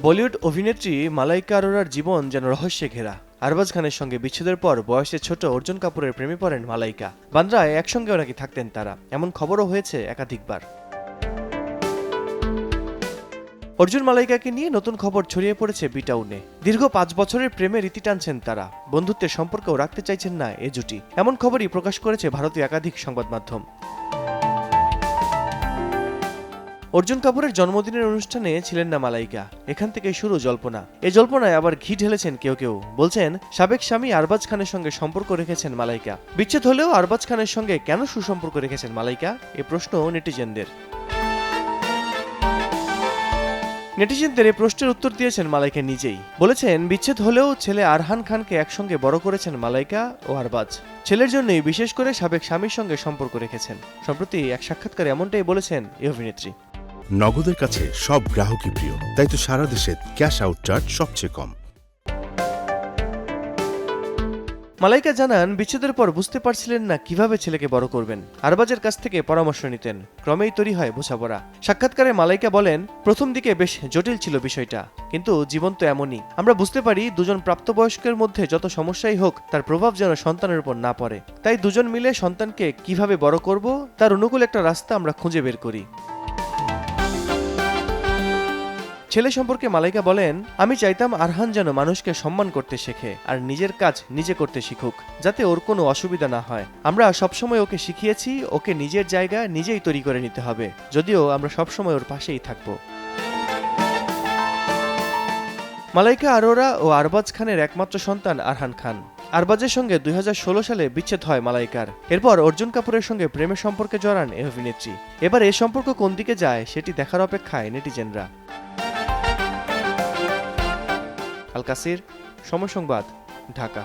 বলিউড অভিনেত্রী মালাইকা আরোরার জীবন যেন রহস্যে ঘেরা। আরবাজ খানের সঙ্গে বিচ্ছেদের পর বয়সে ছোট অর্জুন কাপুরের প্রেমে পড়েন মালাইকা। বান্দ্রায় একসঙ্গেও নাকি থাকতেন তারা, এমন খবরও হয়েছে একাধিকবার। অর্জুন মালাইকাকে নিয়ে নতুন খবর ছড়িয়ে পড়েছে বিটাউনে। দীর্ঘ 5 বছরের প্রেমের রীতি টানছেন তারা, বন্ধুত্বের সম্পর্কেও রাখতে চাইছেন না এ জুটি, এমন খবরই প্রকাশ করেছে ভারতীয় একাধিক সংবাদ মাধ্যম। অর্জুন কাপুরের জন্মদিনের অনুষ্ঠানে ছিলেন না মালাইকা, এখান থেকে শুরু জল্পনা। এই জল্পনায় আবার ঘি ঢেলেছেন কেউ কেউ, বলছেন সাবেক স্বামী আরবাজ খানের সঙ্গে সম্পর্ক রেখেছেন মালাইকা। বিচ্ছেদ হলেও আরবাজ খানের সঙ্গে কেন সুসম্পর্ক রেখেছেন মালাইকা, এ প্রশ্ন নেটিজেনদের। নেটিজেনদের এই প্রশ্নের উত্তর দিয়েছেন মালাইকা নিজেই। বলেছেন বিচ্ছেদ হলেও ছেলে আরহান খানকে একসঙ্গে বড় করেছেন মালাইকা ও আরবাজ। ছেলের জন্যই বিশেষ করে সাবেক স্বামীর সঙ্গে সম্পর্ক রেখেছেন। সম্প্রতি এক সাক্ষাৎকারে এমনটাই বলেছেন এই অভিনেত্রী। নগদের কাছে সব গ্রাহকই প্রিয়, তাই তো সারা দেশে ক্যাশ আউট চার্জ সবচেয়ে কম। মালাইকা জানান বিচ্ছেদের পর বুঝতে পারছিলেন না কিভাবে ছেলেকে বড় করবেন, আরবাজের কাছ থেকে পরামর্শ নিতেন, ক্রমেই তৈরি হয় বোঝাপড়া। সাক্ষাৎকারে মালাইকা বলেন, প্রথম দিকে বেশ জটিল ছিল বিষয়টা, কিন্তু জীবন তো এমনই। আমরা বুঝতে পারি দুজন প্রাপ্তবয়স্কের মধ্যে যত সমস্যাই হোক তার প্রভাব যেন সন্তানের উপর না পড়ে, তাই দুজন মিলে সন্তানকে কিভাবে বড় করব তার অনুকূল একটা রাস্তা আমরা খুঁজে বের করি। ছেলে সম্পর্কে মালাইকা বলেন, আমি চাইতাম আরহান যেন মানুষকে সম্মান করতে শেখে আর নিজের কাজ নিজে করতে শিখুক, যাতে ওর কোনো অসুবিধা না হয়। আমরা সবসময় ওকে শিখিয়েছি ওকে নিজের জায়গা নিজেই তৈরি করে নিতে হবে, যদিও আমরা সবসময় ওর পাশেই থাকব। মালাইকা আরোরা ও আরবাজ খানের একমাত্র সন্তান আরহান খান। আরবাজের সঙ্গে 2016 সালে বিচ্ছেদ হয় মালাইকার। এরপর অর্জুন কাপুরের সঙ্গে প্রেমের সম্পর্কে জড়ান এই অভিনেত্রী। এবার এই সম্পর্ক কোন দিকে যায় সেটি দেখার অপেক্ষায় নেটিজেনরা। আল কাসির, সময় সংবাদ, ঢাকা।